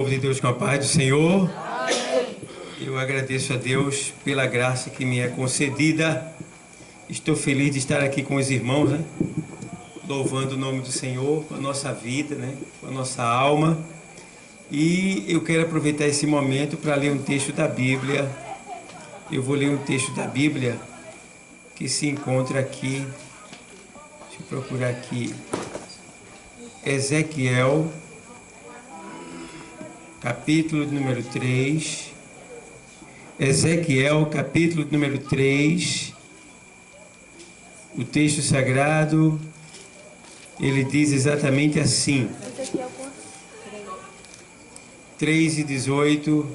Povo de Deus, com a paz do Senhor. Eu agradeço a Deus pela graça que me é concedida. Estou feliz de estar aqui com os irmãos, né? Louvando o nome do Senhor, com a nossa vida, né? Com a nossa alma. E eu quero aproveitar esse momento para ler um texto da Bíblia. Eu vou ler um texto da Bíblia que se encontra aqui. Deixa eu procurar aqui. Ezequiel, capítulo número 3. Ezequiel, capítulo número 3. O texto sagrado, ele diz exatamente assim. 3:18.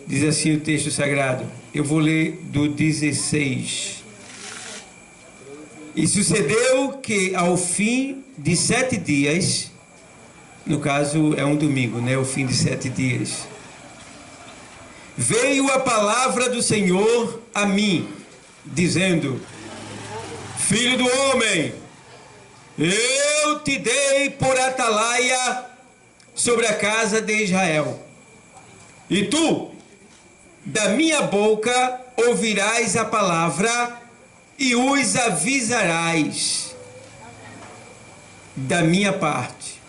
Diz assim o texto sagrado. Eu vou ler do 16. E sucedeu que ao fim de 7 dias, no caso é um domingo, né? O fim de 7 dias, veio a palavra do Senhor a mim, dizendo: Filho do homem, eu te dei por atalaia sobre a casa de Israel, e tu, da minha boca, ouvirás a palavra e os avisarás da minha parte.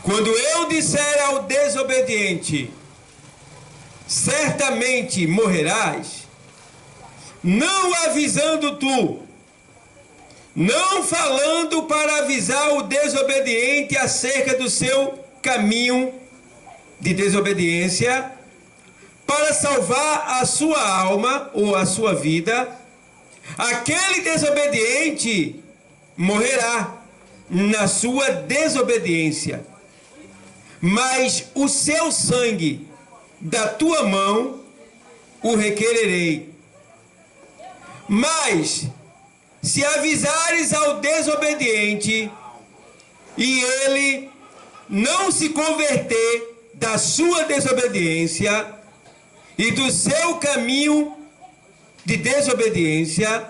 Quando eu disser ao desobediente, certamente morrerás, não avisando tu, não falando para avisar o desobediente acerca do seu caminho de desobediência, para salvar a sua alma ou a sua vida, aquele desobediente morrerá na sua desobediência, mas o seu sangue da tua mão o requererei. Mas se avisares ao desobediente e ele não se converter da sua desobediência e do seu caminho de desobediência,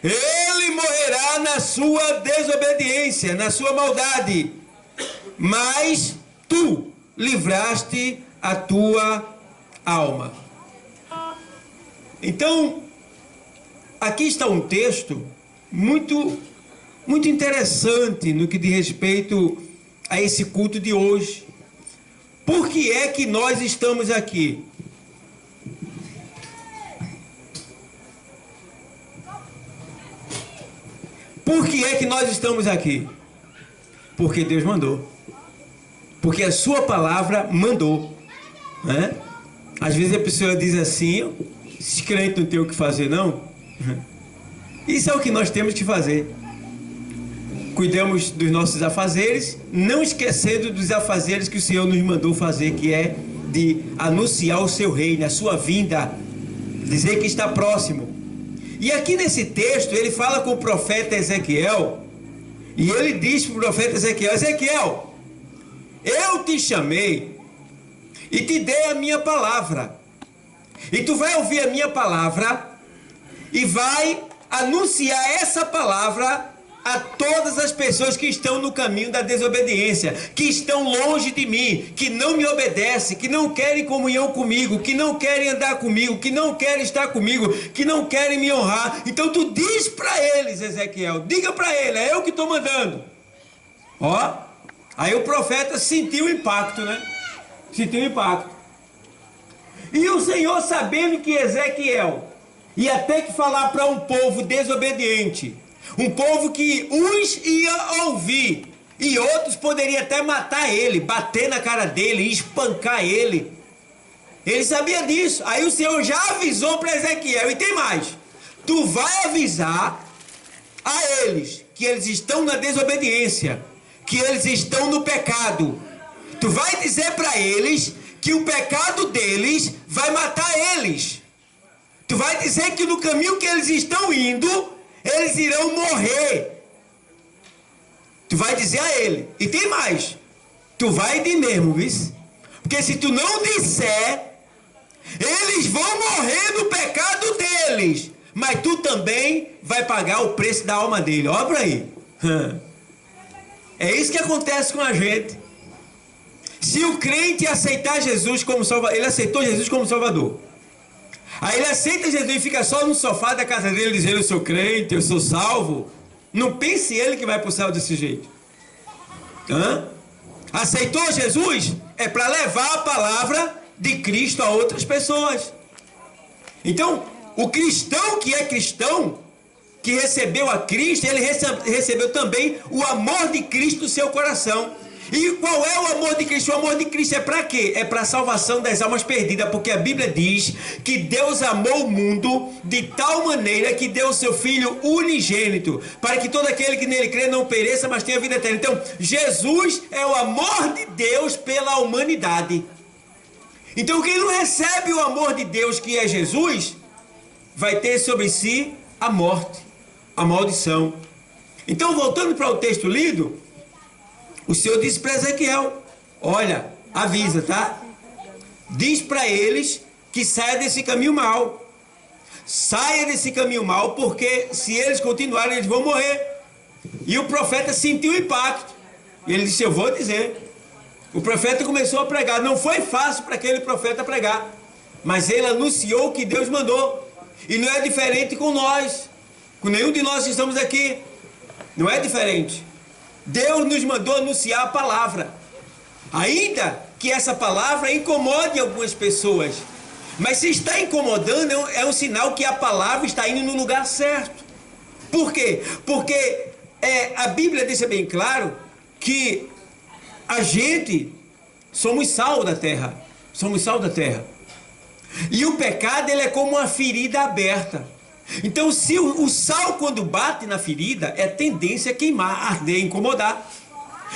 ele morrerá na sua desobediência, na sua maldade, mas tu livraste a tua alma. Então, aqui está um texto muito interessante no que diz respeito a esse culto de hoje. Por que é que nós estamos aqui? Por que é que nós estamos aqui? Porque Deus mandou. Porque a sua palavra mandou, né? Às vezes a pessoa diz assim: esses crentes não tem o que fazer, não? Isso é o que nós temos que fazer. Cuidamos dos nossos afazeres, não esquecendo dos afazeres que o Senhor nos mandou fazer, que é de anunciar o seu reino, a sua vinda, dizer que está próximo. E aqui nesse texto ele fala com o profeta Ezequiel, e ele diz para o profeta Ezequiel: Ezequiel, eu te chamei e te dei a minha palavra, e tu vai ouvir a minha palavra e vai anunciar essa palavra a todas as pessoas que estão no caminho da desobediência, que estão longe de mim, que não me obedecem, que não querem comunhão comigo, que não querem andar comigo, que não querem estar comigo, que não querem me honrar. Então tu diz para eles, Ezequiel, diga para ele, é eu que estou mandando. Ó, aí o profeta sentiu o impacto, né? Sentiu o impacto. E o Senhor, sabendo que Ezequiel ia ter que falar para um povo desobediente, um povo que uns ia ouvir e outros poderiam até matar ele, bater na cara dele, espancar ele. Ele sabia disso. Aí o Senhor já avisou para Ezequiel, e tem mais: tu vai avisar a eles que eles estão na desobediência, que eles estão no pecado. Tu vai dizer para eles que o pecado deles vai matar eles. Tu vai dizer que no caminho que eles estão indo, eles irão morrer. Tu vai dizer a ele. E tem mais. Tu vai de mesmo, viu? Porque se tu não disser, eles vão morrer no pecado deles. mas tu também vai pagar o preço da alma dele. Olha para aí. É isso que acontece com a gente. Se o crente aceitar Jesus como Salvador, ele aceitou Jesus como Salvador. Aí ele aceita Jesus e fica só no sofá da casa dele dizendo: eu sou crente, eu sou salvo. Não pense ele que vai para o céu desse jeito. Aceitou Jesus? É para levar a palavra de Cristo a outras pessoas. Então, o cristão que é cristão, que recebeu a Cristo, ele recebeu também o amor de Cristo no seu coração. E qual é o amor de Cristo? O amor de Cristo é para quê? É para a salvação das almas perdidas, porque a Bíblia diz que Deus amou o mundo de tal maneira que deu o seu Filho unigênito, para que todo aquele que nele crê não pereça, mas tenha vida eterna. Então, Jesus é o amor de Deus pela humanidade. Então, quem não recebe o amor de Deus, que é Jesus, vai ter sobre si a morte, a maldição. Então, voltando para o texto lido, o Senhor disse para Ezequiel: olha, avisa, tá? Diz para eles que saia desse caminho mau. Saia desse caminho mau, porque se eles continuarem, eles vão morrer. E o profeta sentiu o impacto. E ele disse: eu vou dizer. O profeta começou a pregar. Não foi fácil para aquele profeta pregar, mas ele anunciou o que Deus mandou. E não é diferente com nós, com nenhum de nós que estamos aqui. Não é diferente. Deus nos mandou anunciar a palavra, ainda que essa palavra incomode algumas pessoas. Mas se está incomodando, é um sinal que a palavra está indo no lugar certo. Por quê? Porque a Bíblia deixa bem claro que a gente somos sal da terra. Somos sal da terra. E o pecado, ele é como uma ferida aberta. Então, se o sal, quando bate na ferida, é tendência a queimar, arder, incomodar.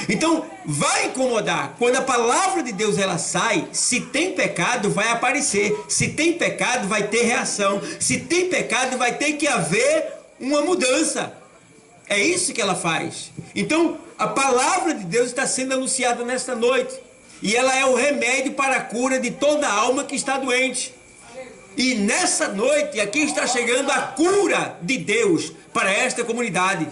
Então, vai incomodar. Quando a palavra de Deus ela sai, se tem pecado, vai aparecer. Se tem pecado, vai ter reação. Se tem pecado, vai ter que haver uma mudança. É isso que ela faz. Então, a palavra de Deus está sendo anunciada nesta noite. E ela é o remédio para a cura de toda alma que está doente. E nessa noite, aqui está chegando a cura de Deus para esta comunidade.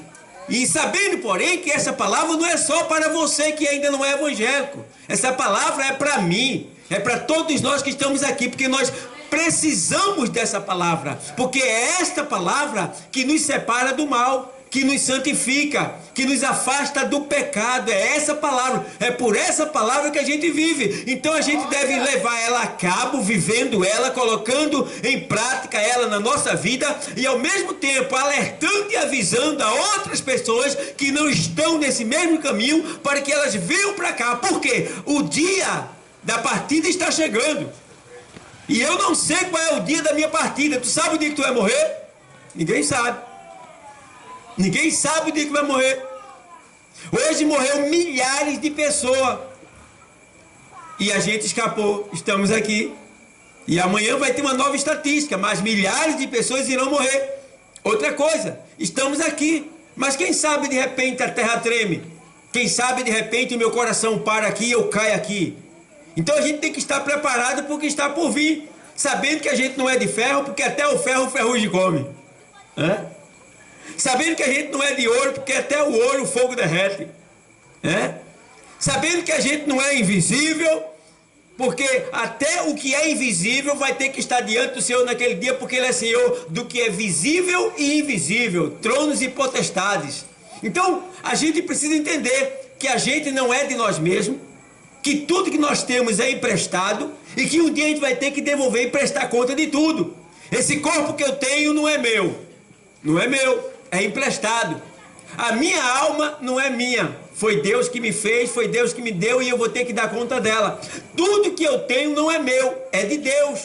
E sabendo, porém, que essa palavra não é só para você que ainda não é evangélico. Essa palavra é para mim, é para todos nós que estamos aqui, porque nós precisamos dessa palavra. Porque é esta palavra que nos separa do mal, que nos santifica, que nos afasta do pecado. É essa palavra, é por essa palavra que a gente vive. Então a gente deve levar ela a cabo, vivendo ela, colocando em prática ela na nossa vida, e ao mesmo tempo alertando e avisando a outras pessoas que não estão nesse mesmo caminho, para que elas venham para cá. Porque o dia da partida está chegando, e eu não sei qual é o dia da minha partida. Tu sabe o dia que tu vai morrer? Ninguém sabe. Ninguém sabe o dia que vai morrer. Hoje morreu milhares de pessoas e a gente escapou. Estamos aqui. E amanhã vai ter uma nova estatística, mas milhares de pessoas irão morrer. Outra coisa, estamos aqui, mas quem sabe de repente a terra treme. Quem sabe de repente o meu coração para aqui e eu caio aqui. Então a gente tem que estar preparado porque está por vir, sabendo que a gente não é de ferro, porque até o ferrugem come. Sabendo que a gente não é de ouro, porque até o ouro o fogo derrete. Sabendo que a gente não é invisível, porque até o que é invisível vai ter que estar diante do Senhor naquele dia, porque Ele é Senhor do que é visível e invisível, tronos e potestades. Então a gente precisa entender que a gente não é de nós mesmos, que tudo que nós temos é emprestado, e que um dia a gente vai ter que devolver e prestar conta de tudo. Esse corpo que eu tenho não é meu. Não é meu. É emprestado. A minha alma não é minha. Foi Deus que me fez, foi Deus que me deu, e eu vou ter que dar conta dela. Tudo que eu tenho não é meu, é de Deus.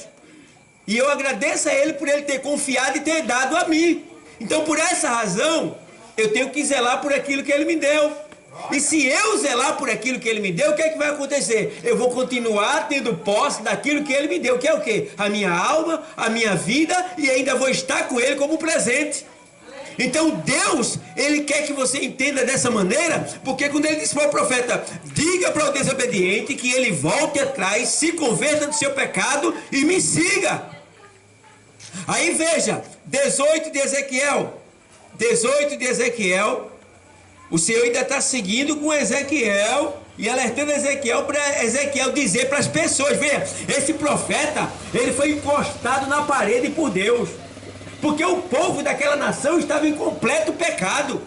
E eu agradeço a Ele por Ele ter confiado e ter dado a mim. Então, por essa razão, eu tenho que zelar por aquilo que Ele me deu. E se eu zelar por aquilo que Ele me deu, o que é que vai acontecer? Eu vou continuar tendo posse daquilo que Ele me deu, que é o quê? A minha alma, a minha vida, e ainda vou estar com Ele como presente. Então Deus, Ele quer que você entenda dessa maneira, porque quando Ele disse para o profeta: diga para o desobediente que ele volte atrás, se converta do seu pecado e me siga. Aí veja, 18 de Ezequiel. 18 de Ezequiel. O Senhor ainda está seguindo com Ezequiel e alertando Ezequiel para Ezequiel dizer para as pessoas: veja, esse profeta, ele foi encostado na parede por Deus. Porque o povo daquela nação estava em completo pecado.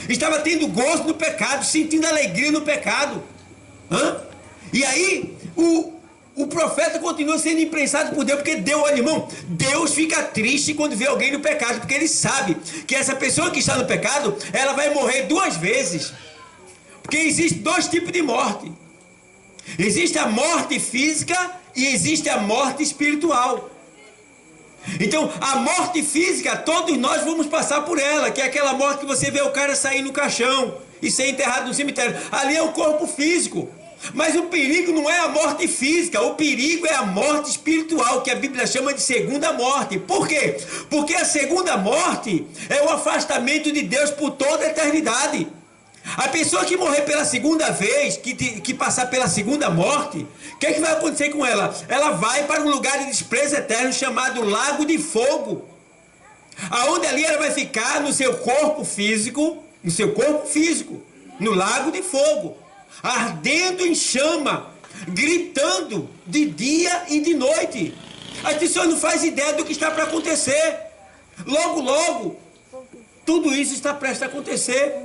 Estava tendo gozo no pecado, sentindo alegria no pecado. E aí, o profeta continua sendo imprensado por Deus, porque Deus, olha, irmão, Deus fica triste quando vê alguém no pecado, porque ele sabe que essa pessoa que está no pecado, ela vai morrer 2 vezes. Porque existe 2 tipos de morte. Existe a morte física e existe a morte espiritual. Então, a morte física, todos nós vamos passar por ela, que é aquela morte que você vê o cara sair no caixão e ser enterrado no cemitério. Ali é o corpo físico. Mas o perigo não é a morte física, o perigo é a morte espiritual, que a Bíblia chama de segunda morte. Por quê? Porque a segunda morte é o afastamento de Deus por toda a eternidade. A pessoa que morrer pela segunda vez, que passar pela segunda morte, o que vai acontecer com ela? Ela vai para um lugar de desprezo eterno chamado Lago de Fogo. Aonde ali ela vai ficar no seu corpo físico, no Lago de Fogo, ardendo em chama, gritando de dia e de noite. As pessoas não fazem ideia do que está para acontecer. Logo, logo, tudo isso está prestes a acontecer.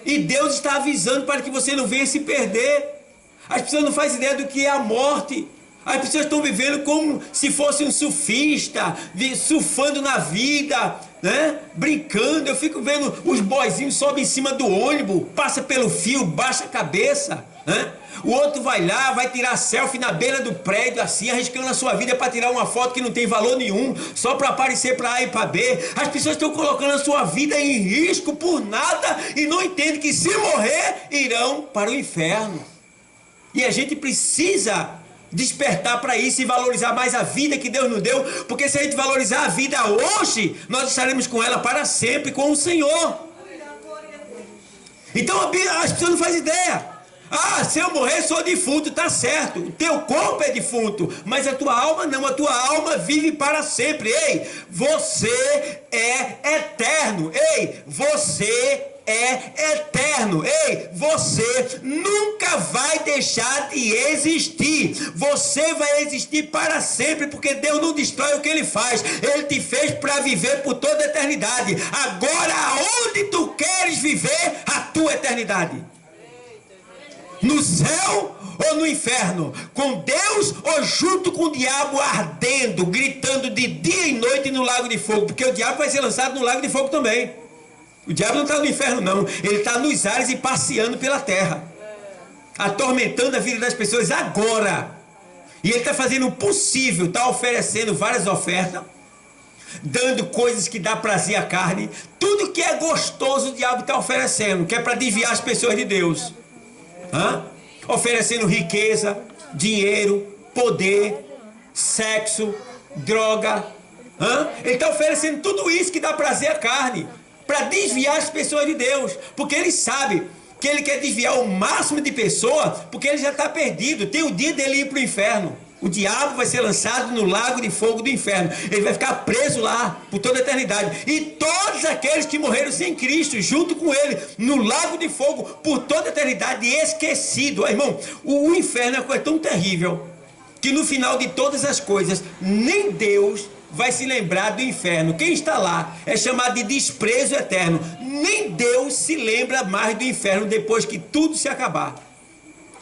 E Deus está avisando para que você não venha se perder. As pessoas não fazem ideia do que é a morte. As pessoas estão vivendo como se fosse um surfista, surfando na vida, né? Brincando. Eu fico vendo os boizinhos sobem em cima do ônibus, passa pelo fio, baixa a cabeça, né? O outro vai lá, vai tirar selfie na beira do prédio, assim, arriscando a sua vida para tirar uma foto que não tem valor nenhum, só para aparecer para A e para B. As pessoas estão colocando a sua vida em risco por nada e não entendem que se morrer, irão para o inferno. E a gente precisa despertar para isso e valorizar mais a vida que Deus nos deu, porque se a gente valorizar a vida hoje, nós estaremos com ela para sempre, com o Senhor. Então as pessoas não fazem ideia. Ah, se eu morrer sou defunto, tá certo, o teu corpo é defunto, mas a tua alma não, a tua alma vive para sempre. Ei, você é eterno. Ei, você é eterno. Ei, você nunca vai deixar de existir. Você vai existir para sempre, porque Deus não destrói o que Ele faz. Ele te fez para viver por toda a eternidade. Agora, aonde tu queres viver a tua eternidade? No céu ou no inferno? Com Deus ou junto com o diabo ardendo, gritando de dia e noite no lago de fogo? Porque o diabo vai ser lançado no lago de fogo também. O diabo não está no inferno não, ele está nos ares e passeando pela terra, atormentando a vida das pessoas agora. E ele está fazendo o possível, está oferecendo várias ofertas, dando coisas que dá prazer à carne. Tudo que é gostoso o diabo está oferecendo, que é para desviar as pessoas de Deus. Oferecendo riqueza, dinheiro, poder, sexo, droga. Ele está oferecendo tudo isso que dá prazer à carne, para desviar as pessoas de Deus, porque ele sabe que ele quer desviar o máximo de pessoas, porque ele já está perdido. Tem o dia dele ir para o inferno. O diabo vai ser lançado no lago de fogo do inferno. Ele vai ficar preso lá por toda a eternidade. E todos aqueles que morreram sem Cristo, junto com ele, no lago de fogo, por toda a eternidade, esquecido. Irmão, o inferno é uma coisa tão terrível, que no final de todas as coisas, nem Deus vai se lembrar do inferno. Quem está lá é chamado de desprezo eterno. Nem Deus se lembra mais do inferno depois que tudo se acabar.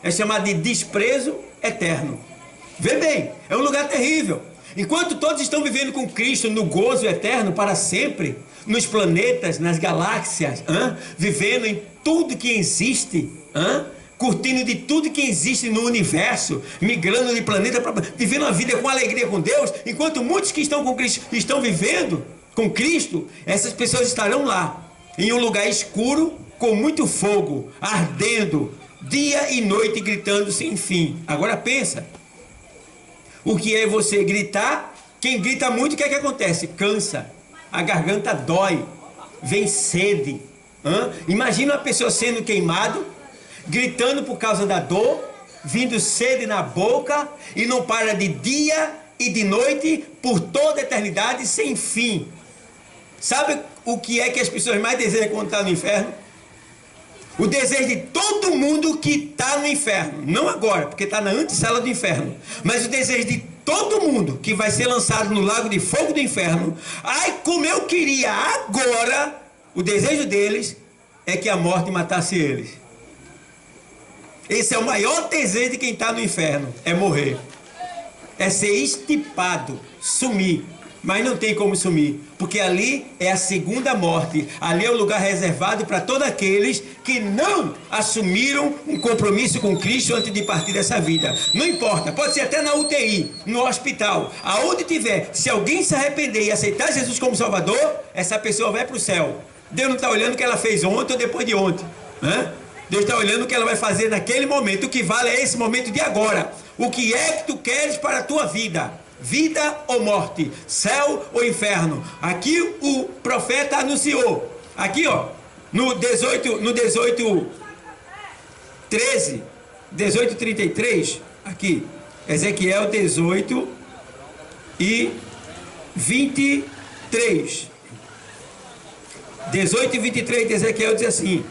É chamado de desprezo eterno. Vê bem, é um lugar terrível. Enquanto todos estão vivendo com Cristo no gozo eterno para sempre, nos planetas, nas galáxias, vivendo em tudo que existe, curtindo de tudo que existe no universo, migrando de planeta para planeta, vivendo uma vida com alegria com Deus, enquanto muitos que estão com Cristo estão vivendo com Cristo, essas pessoas estarão lá, em um lugar escuro, com muito fogo, ardendo, dia e noite, gritando sem fim. Agora pensa, o que é você gritar? Quem grita muito, o que é que acontece? Cansa, a garganta dói, vem sede. Imagina uma pessoa sendo queimado, gritando por causa da dor, vindo sede na boca, e não para de dia e de noite por toda a eternidade sem fim. Sabe o que é que as pessoas mais desejam quando estão no inferno? O desejo de todo mundo que está no inferno, não agora, porque está na antessala do inferno, mas o desejo de todo mundo que vai ser lançado no lago de fogo do inferno. Ai, como eu queria agora, o desejo deles é que a morte matasse eles. Esse é o maior desejo de quem está no inferno, é morrer, é ser estipado, sumir. Mas não tem como sumir, porque ali é a segunda morte. Ali é o lugar reservado para todos aqueles que não assumiram um compromisso com Cristo antes de partir dessa vida. Não importa, pode ser até na UTI, no hospital, aonde tiver. Se alguém se arrepender e aceitar Jesus como Salvador, essa pessoa vai para o céu. Deus não está olhando o que ela fez ontem ou depois de ontem, né? Deus está olhando o que ela vai fazer naquele momento. O que vale é esse momento de agora. O que é que tu queres para a tua vida? Vida ou morte, céu ou inferno? Aqui o profeta anunciou, aqui ó, no 18:33, aqui, Ezequiel 18 e 23. 18 e 23 de Ezequiel diz assim: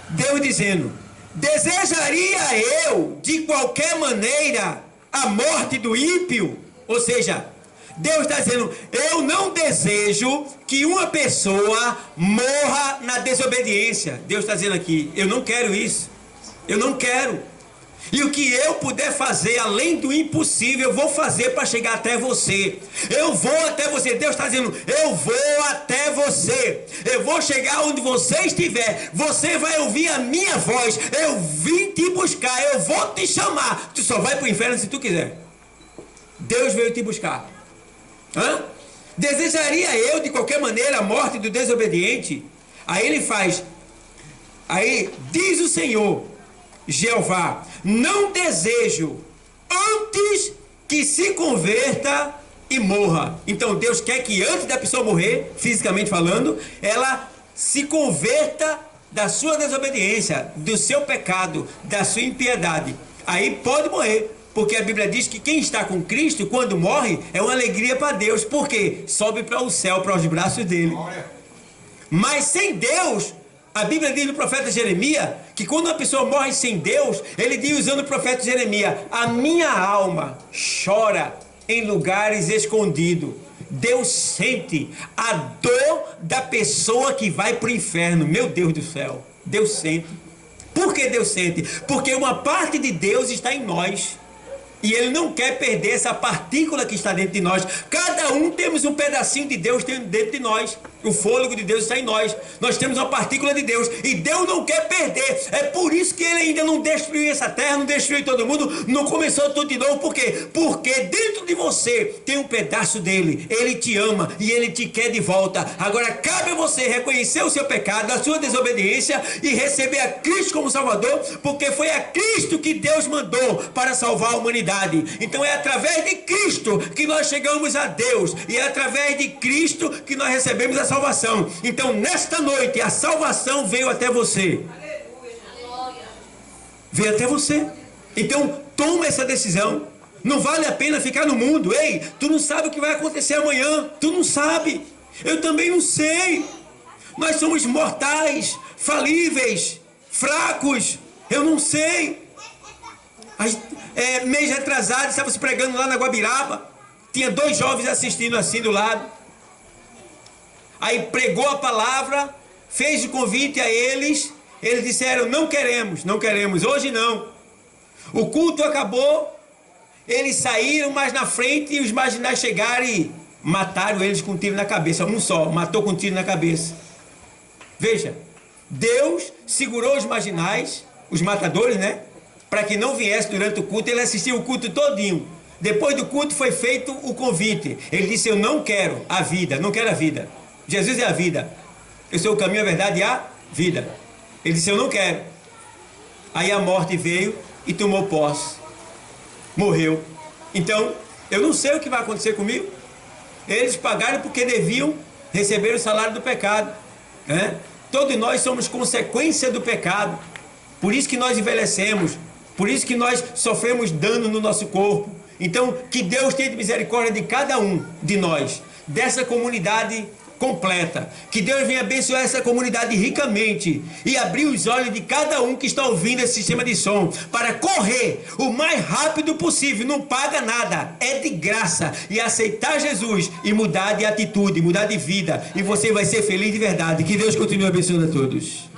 Deus dizendo: desejaria eu de qualquer maneira a morte do ímpio? Ou seja, Deus está dizendo, eu não desejo que uma pessoa morra na desobediência. Deus está dizendo aqui, eu não quero isso. Eu não quero. E o que eu puder fazer, além do impossível, eu vou fazer para chegar até você. Eu vou até você. Deus está dizendo, eu vou até você. Eu vou chegar onde você estiver. Você vai ouvir a minha voz. Eu vim te buscar. Eu vou te chamar. Tu só vai para o inferno se tu quiser. Deus veio te buscar. Desejaria eu de qualquer maneira a morte do desobediente? Aí ele faz. Aí diz o Senhor Jeová: não desejo antes que se converta e morra. Então Deus quer que antes da pessoa morrer, fisicamente falando, ela se converta da sua desobediência, do seu pecado, da sua impiedade. Aí pode morrer. Porque a Bíblia diz que quem está com Cristo, quando morre, é uma alegria para Deus. Por quê? Sobe para o céu, para os braços dele. Mas sem Deus, a Bíblia diz no profeta Jeremias, que quando uma pessoa morre sem Deus, ele diz usando o profeta Jeremias: a minha alma chora em lugares escondidos. Deus sente a dor da pessoa que vai para o inferno. Meu Deus do céu, Deus sente. Por que Deus sente? Porque uma parte de Deus está em nós. E Ele não quer perder essa partícula que está dentro de nós. Cada um temos um pedacinho de Deus dentro de nós. O fôlego de Deus está em nós. Nós temos uma partícula de Deus. E Deus não quer perder. É por isso que Ele ainda não destruiu essa terra, não destruiu todo mundo, não começou tudo de novo. Por quê? Porque dentro de você tem um pedaço dele. Ele te ama e Ele te quer de volta. Agora cabe a você reconhecer o seu pecado, a sua desobediência e receber a Cristo como Salvador, porque foi a Cristo que Deus mandou para salvar a humanidade. Então é através de Cristo que nós chegamos a Deus, e é através de Cristo que nós recebemos a salvação. Então nesta noite a salvação veio até você. Veio até você. Então toma essa decisão. Não vale a pena ficar no mundo. Ei, tu não sabe o que vai acontecer amanhã. Tu não sabe. Eu também não sei. Nós somos mortais, falíveis, fracos. Eu não sei. Mês retrasado, estava se pregando lá na Guabiraba. Tinha 2 jovens assistindo assim do lado. Aí pregou a palavra, fez o convite a eles. Eles disseram: não queremos, não queremos, hoje não. O culto acabou. Eles saíram, mas na frente os marginais chegaram e mataram eles com um tiro na cabeça. Um só, matou com um tiro na cabeça. Veja, Deus segurou os marginais, os matadores, né? Para que não viesse durante o culto. Ele assistiu o culto todinho. Depois do culto foi feito o convite. Ele disse: eu não quero a vida, não quero a vida. Jesus é a vida. Eu sou o caminho, a verdade e a vida. Ele disse: eu não quero. Aí a morte veio e tomou posse. Morreu. Então, eu não sei o que vai acontecer comigo. Eles pagaram porque deviam receber o salário do pecado, né? Todos nós somos consequência do pecado. Por isso que nós envelhecemos. Por isso que nós sofremos dano no nosso corpo. Então, que Deus tenha misericórdia de cada um de nós, dessa comunidade completa. Que Deus venha abençoar essa comunidade ricamente e abrir os olhos de cada um que está ouvindo esse sistema de som para correr o mais rápido possível, não paga nada, é de graça, e aceitar Jesus e mudar de atitude, mudar de vida, e você vai ser feliz de verdade. Que Deus continue abençoando a todos.